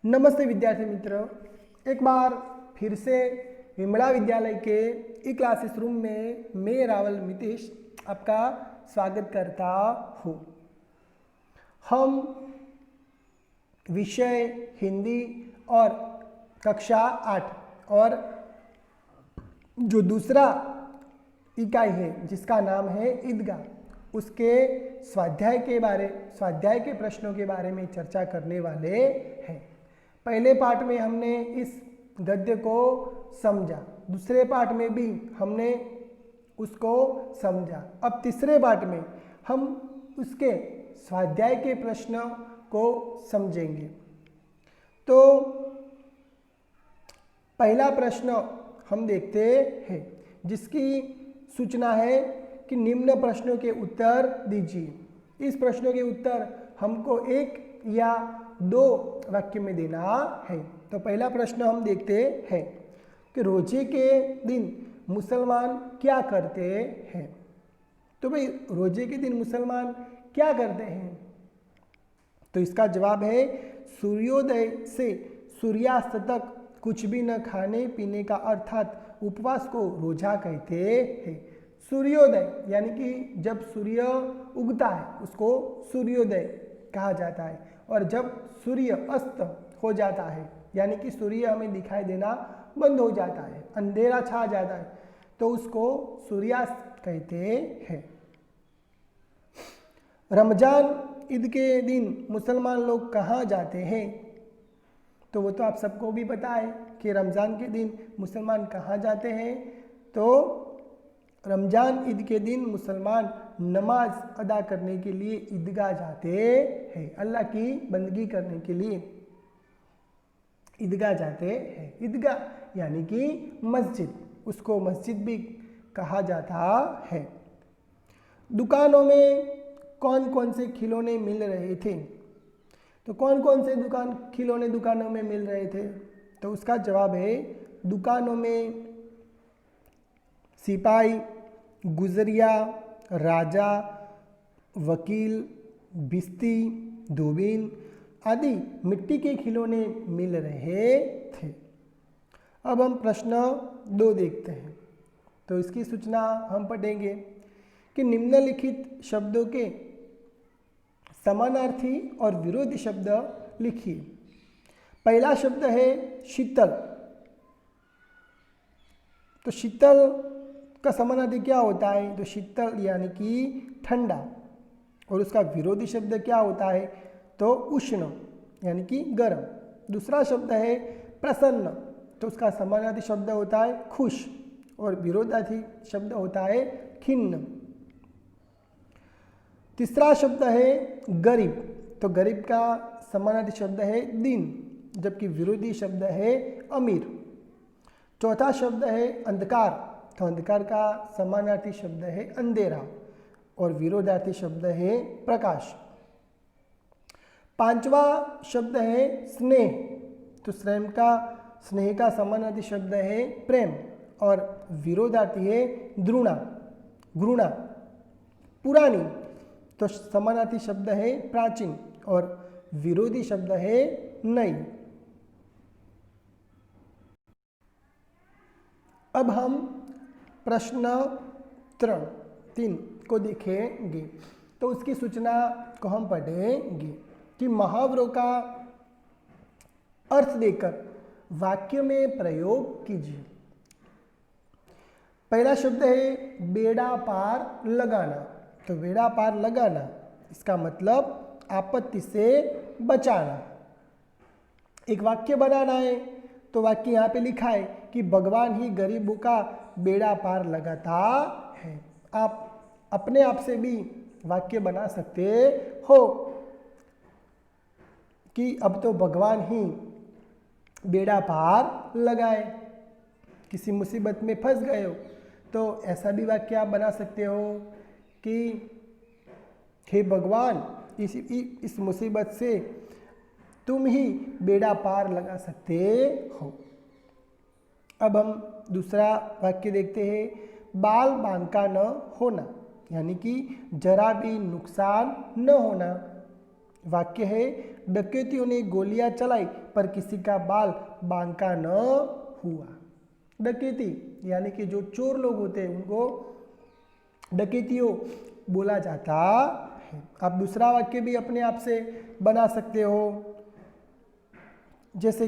नमस्ते विद्यार्थी मित्रों, एक बार फिर से विमला विद्यालय के ई क्लासेस रूम में मैं रावल मितेश आपका स्वागत करता हूँ। हम विषय हिंदी और कक्षा 8 और जो दूसरा इकाई है जिसका नाम है ईदगाह, उसके स्वाध्याय के प्रश्नों के बारे में चर्चा करने वाले हैं। पहले पार्ट में हमने इस गद्य को समझा, दूसरे पार्ट में भी हमने उसको समझा। अब तीसरे पार्ट में हम उसके स्वाध्याय के प्रश्नों को समझेंगे। तो पहला प्रश्न हम देखते हैं जिसकी सूचना है कि निम्न प्रश्नों के उत्तर दीजिए। इस प्रश्नों के उत्तर हमको एक या दो वाक्य में देना है। तो पहला प्रश्न हम देखते हैं कि रोजे के दिन मुसलमान क्या करते हैं। तो भाई रोजे के दिन मुसलमान क्या करते हैं? तो इसका जवाब है सूर्योदय से सूर्यास्त तक कुछ भी न खाने पीने का, अर्थात उपवास को रोजा कहते हैं। सूर्योदय यानी कि जब सूर्य उगता है उसको सूर्योदय कहा जाता है, और जब सूर्य अस्त हो जाता है यानी कि सूर्य हमें दिखाई देना बंद हो जाता है, अंधेरा छा जाता है, तो उसको सूर्यास्त कहते हैं। रमजान ईद के दिन मुसलमान लोग कहाँ जाते हैं? तो वो तो आप सबको भी पता है कि रमज़ान के दिन मुसलमान कहाँ जाते हैं। तो रमज़ान ईद के दिन मुसलमान नमाज अदा करने के लिए ईदगाह जाते हैं, अल्लाह की बंदगी करने के लिए ईदगाह जाते हैं। ईदगाह यानी कि मस्जिद, उसको मस्जिद भी कहा जाता है। दुकानों में कौन कौन से खिलौने मिल रहे थे? तो कौन कौन से खिलौने दुकानों में मिल रहे थे? तो उसका जवाब है दुकानों में सिपाही, गुजरिया, राजा, वकील, बिस्ती, दूरबीन आदि मिट्टी के खिलौने मिल रहे थे। अब हम प्रश्न 2 देखते हैं। तो इसकी सूचना हम पढ़ेंगे कि निम्नलिखित शब्दों के समानार्थी और विरोधी शब्द लिखिए। पहला शब्द है शीतल। तो शीतल का समानार्थी क्या होता है? तो शीतल यानी कि ठंडा, और उसका विरोधी शब्द क्या होता है? तो उष्ण यानी कि गर्म। दूसरा शब्द है प्रसन्न। तो उसका समानार्थी शब्द होता है खुश, और विरोधार्थी शब्द होता है खिन्न। तीसरा शब्द है गरीब। तो गरीब का समानार्थी शब्द है दीन, जबकि विरोधी शब्द है अमीर। चौथा शब्द है अंधकार। तो अंधकार का समानार्थी शब्द है अंधेरा, और विरोधार्थी शब्द है प्रकाश। पांचवा शब्द है स्नेह। तो स्नेह का समानार्थी शब्द है प्रेम, और विरोधार्थी है घृणा। पुरानी, तो समानार्थी शब्द है प्राचीन, और विरोधी शब्द है नई। अब हम प्रश्न 3 को देखेंगे। तो उसकी सूचना को हम पढ़ेंगे कि मुहावरों का अर्थ देकर वाक्य में प्रयोग कीजिए। पहला शब्द है बेड़ा पार लगाना। तो बेड़ा पार लगाना इसका मतलब आपत्ति से बचाना। एक वाक्य बनाना है, तो वाक्य यहाँ पे लिखा है कि भगवान ही गरीबों का बेड़ा पार लगाता है। आप अपने आप से भी वाक्य बना सकते हो कि अब तो भगवान ही बेड़ा पार लगाए। किसी मुसीबत में फंस गए हो तो ऐसा भी वाक्य आप बना सकते हो कि हे भगवान, इस मुसीबत से तुम ही बेड़ा पार लगा सकते हो। अब हम दूसरा वाक्य देखते हैं। बाल बांका न होना यानी कि जरा भी नुकसान न होना। वाक्य है, डकैतियों ने गोलियां चलाई पर किसी का बाल बांका न हुआ। डकैती यानी कि जो चोर लोग होते हैं उनको डकैतियों बोला जाता है। आप दूसरा वाक्य भी अपने आप से बना सकते हो, जैसे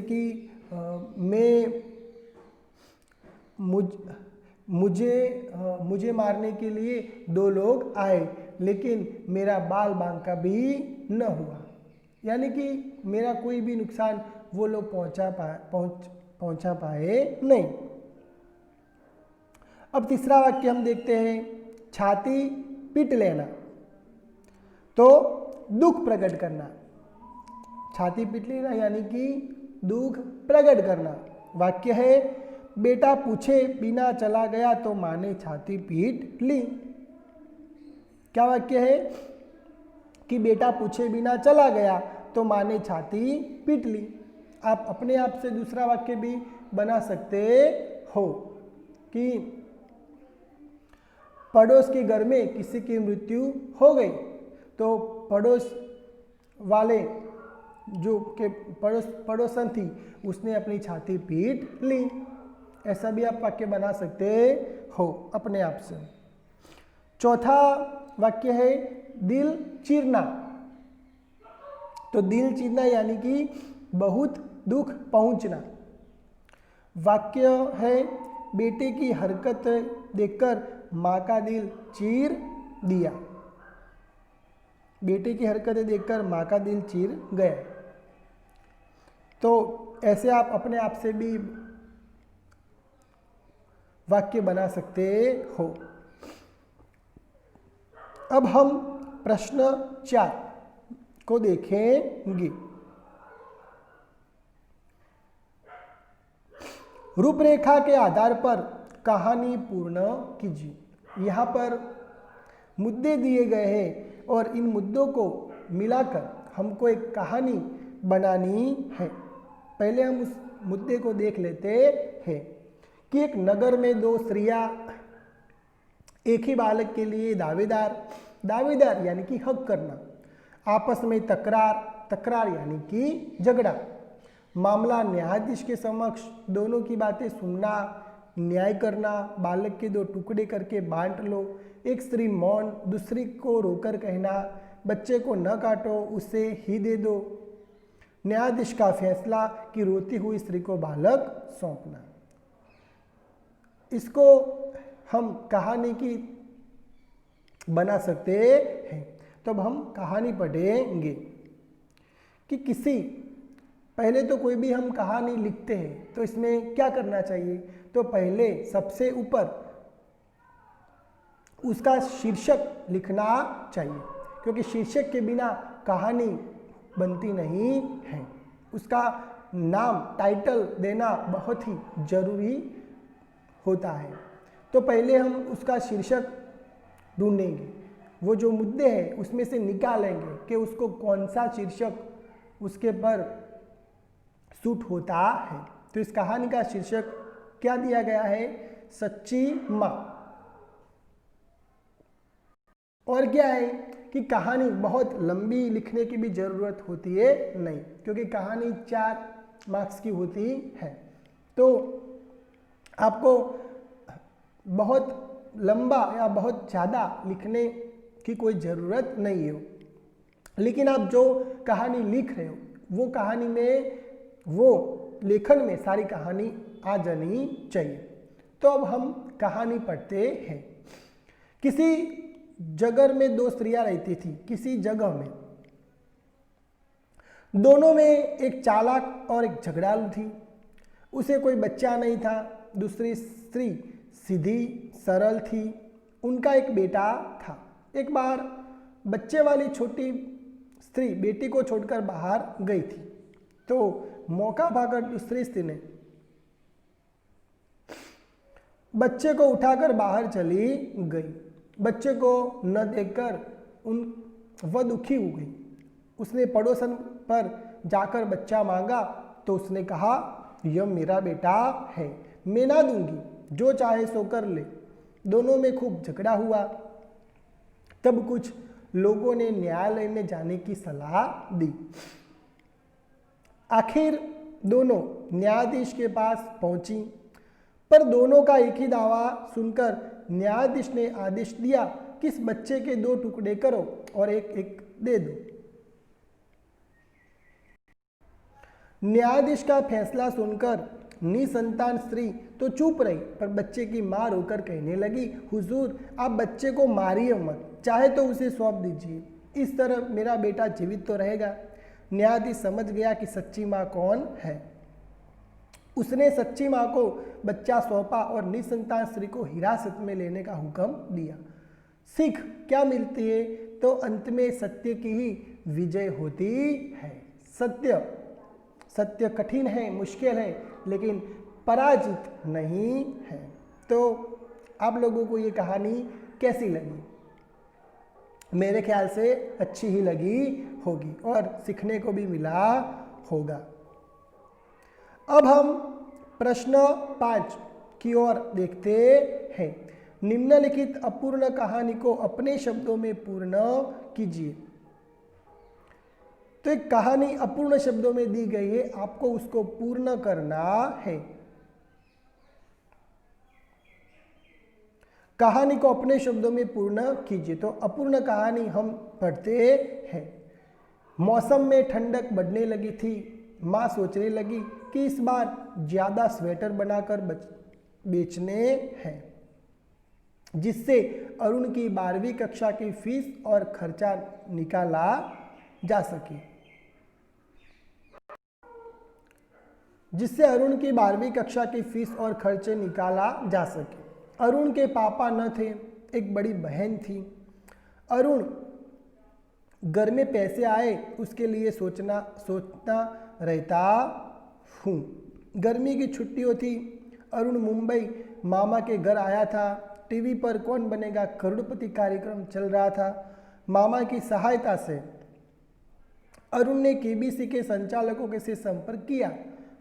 कि मुझे मारने के लिए 2 लोग आए लेकिन मेरा बाल बांका भी न हुआ, यानी कि मेरा कोई भी नुकसान वो लोग पहुंचा पाए नहीं। अब तीसरा वाक्य हम देखते हैं, छाती पीट लेना, तो दुख प्रकट करना। छाती पीट लेना यानी कि दुख प्रकट करना। वाक्य है, बेटा पूछे बिना चला गया तो माँ ने छाती पीट ली। क्या वाक्य है कि बेटा पूछे बिना चला गया तो माँ ने छाती पीट ली। आप अपने आप से दूसरा वाक्य भी बना सकते हो कि पड़ोस के घर में किसी की मृत्यु हो गई तो पड़ोस वाले जो के पड़ोसन थी उसने अपनी छाती पीट ली। ऐसा भी आप वाक्य बना सकते हो अपने आप से। चौथा वाक्य है, दिल चीरना, तो दिल चीरना यानी कि बहुत दुख पहुंचना। वाक्य है, बेटे की हरकत देखकर माँ का दिल चीर दिया। बेटे की हरकतें देखकर माँ का दिल चीर गया। तो ऐसे आप अपने आप से भी वाक्य बना सकते हो। अब हम प्रश्न 4 को देखेंगे। रूपरेखा के आधार पर कहानी पूर्ण कीजिए। यहाँ पर मुद्दे दिए गए हैं और इन मुद्दों को मिलाकर हमको एक कहानी बनानी है। पहले हम उस मुद्दे को देख लेते हैं कि एक नगर में 2 स्त्रियां एक ही बालक के लिए दावेदार यानी कि हक करना, आपस में तकरार यानी कि झगड़ा, मामला न्यायाधीश के समक्ष, दोनों की बातें सुनना, न्याय करना, बालक के 2 टुकड़े करके बांट लो, एक स्त्री मौन, दूसरी को रोकर कहना, बच्चे को न काटो उसे ही दे दो, न्यायाधीश का फैसला कि रोती हुई स्त्री को बालक सौंपना। इसको हम कहानी की बना सकते हैं। तो अब हम कहानी पढ़ेंगे कि पहले तो कोई भी हम कहानी लिखते हैं तो इसमें क्या करना चाहिए, तो पहले सबसे ऊपर उसका शीर्षक लिखना चाहिए, क्योंकि शीर्षक के बिना कहानी बनती नहीं है। उसका नाम टाइटल देना बहुत ही जरूरी होता है। तो पहले हम उसका शीर्षक ढूंढेंगे, वो जो मुद्दे हैं उसमें से निकालेंगे कि उसको कौन सा शीर्षक उसके पर सूट होता है। तो इस कहानी का शीर्षक क्या दिया गया है, सच्ची माँ। और क्या है कि कहानी बहुत लंबी लिखने की भी ज़रूरत होती है नहीं, क्योंकि कहानी 4 मार्क्स की होती है। तो आपको बहुत लंबा या बहुत ज़्यादा लिखने की कोई ज़रूरत नहीं हो, लेकिन आप जो कहानी लिख रहे हो वो कहानी में, वो लेखन में सारी कहानी आ जानी चाहिए। तो अब हम कहानी पढ़ते हैं। किसी जगह में 2 स्त्रियां रहती थी। किसी जगह में दोनों में एक चालाक और एक झगड़ालू थी। उसे कोई बच्चा नहीं था। दूसरी स्त्री सीधी सरल थी। उनका एक बेटा था। एक बार बच्चे वाली छोटी स्त्री बेटी को छोड़कर बाहर गई थी, तो मौका पाकर दूसरी स्त्री ने बच्चे को उठाकर बाहर चली गई। बच्चे को न देखकर वह दुखी हो गई। उसने पड़ोसन पर जाकर बच्चा मांगा तो उसने कहा, यह मेरा बेटा है, मैं ना दूंगी, जो चाहे सो कर ले। दोनों में खूब झगड़ा हुआ। तब कुछ लोगों ने न्यायालय में जाने की सलाह दी। आखिर दोनों न्यायाधीश के पास पहुंची, पर दोनों का एक ही दावा सुनकर न्यायाधीश ने आदेश दिया कि इस बच्चे के 2 टुकड़े करो और एक एक दे दो। न्यायाधीश का फैसला सुनकर निसंतान स्त्री तो चुप रही, पर बच्चे की मां रोकर कहने लगी, हुजूर आप बच्चे को मारिए मत, चाहे तो उसे सौंप दीजिए, इस तरह मेरा बेटा जीवित तो रहेगा। न्यायाधीश समझ गया कि सच्ची मां कौन है। उसने सच्ची मां को बच्चा सौंपा और निसंतान स्त्री को हिरासत में लेने का हुक्म दिया। सीख क्या मिलती है? तो अंत में सत्य की ही विजय होती है। सत्य कठिन है, मुश्किल है, लेकिन पराजित नहीं है। तो आप लोगों को ये कहानी कैसी लगी? मेरे ख्याल से अच्छी ही लगी होगी और सीखने को भी मिला होगा। अब हम प्रश्न 5 की ओर देखते हैं। निम्नलिखित अपूर्ण कहानी को अपने शब्दों में पूर्ण कीजिए। तो एक कहानी अपूर्ण शब्दों में दी गई है, आपको उसको पूर्ण करना है। कहानी को अपने शब्दों में पूर्ण कीजिए। तो अपूर्ण कहानी हम पढ़ते हैं। मौसम में ठंडक बढ़ने लगी थी। माँ सोचने लगी कि इस बार ज़्यादा स्वेटर बनाकर बेचने हैं, जिससे अरुण की 12वीं कक्षा की फीस और खर्चा निकाला जा सके। अरुण के पापा न थे, एक बड़ी बहन थी। अरुण घर में पैसे आए उसके लिए सोचता रहता हूँ। गर्मी की छुट्टियों थी। अरुण मुंबई मामा के घर आया था। टीवी पर कौन बनेगा करोड़पति कार्यक्रम चल रहा था। मामा की सहायता से अरुण ने केबीसी के संचालकों से संपर्क किया।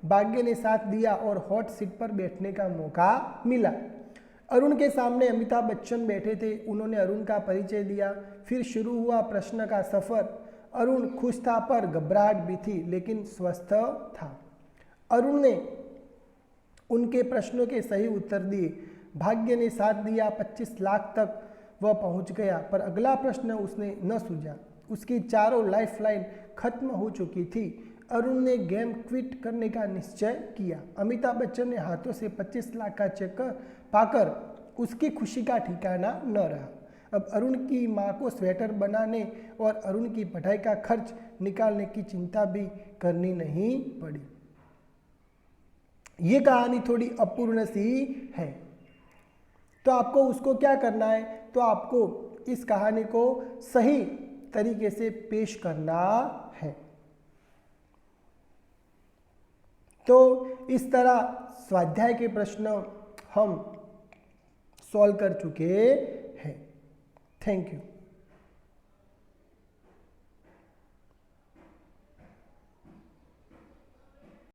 भाग्य ने साथ दिया और हॉट सीट पर बैठने का मौका मिला। अरुण के सामने अमिताभ बच्चन बैठे थे। उन्होंने अरुण का परिचय दिया। फिर शुरू हुआ प्रश्न का सफर। अरुण खुश था पर घबराहट भी थी, लेकिन स्वस्थ था। अरुण ने उनके प्रश्नों के सही उत्तर दिए। भाग्य ने साथ दिया। 25 लाख तक वह पहुंच गया, पर अगला प्रश्न उसने न सूझा। उसकी चारों लाइफलाइन खत्म हो चुकी थी। अरुण ने गेम क्विट करने का निश्चय किया। अमिताभ बच्चन ने हाथों से 25 लाख का चेक पाकर उसकी खुशी का ठिकाना न रहा। अब अरुण की मां को स्वेटर बनाने और अरुण की पढ़ाई का खर्च निकालने की चिंता भी करनी नहीं पड़ी। ये कहानी थोड़ी अपूर्ण सी है, तो आपको उसको क्या करना है? तो आपको इस कहानी को सही तरीके से पेश करना है। तो इस तरह स्वाध्याय के प्रश्न हम सॉल्व कर चुके हैं। Thank you.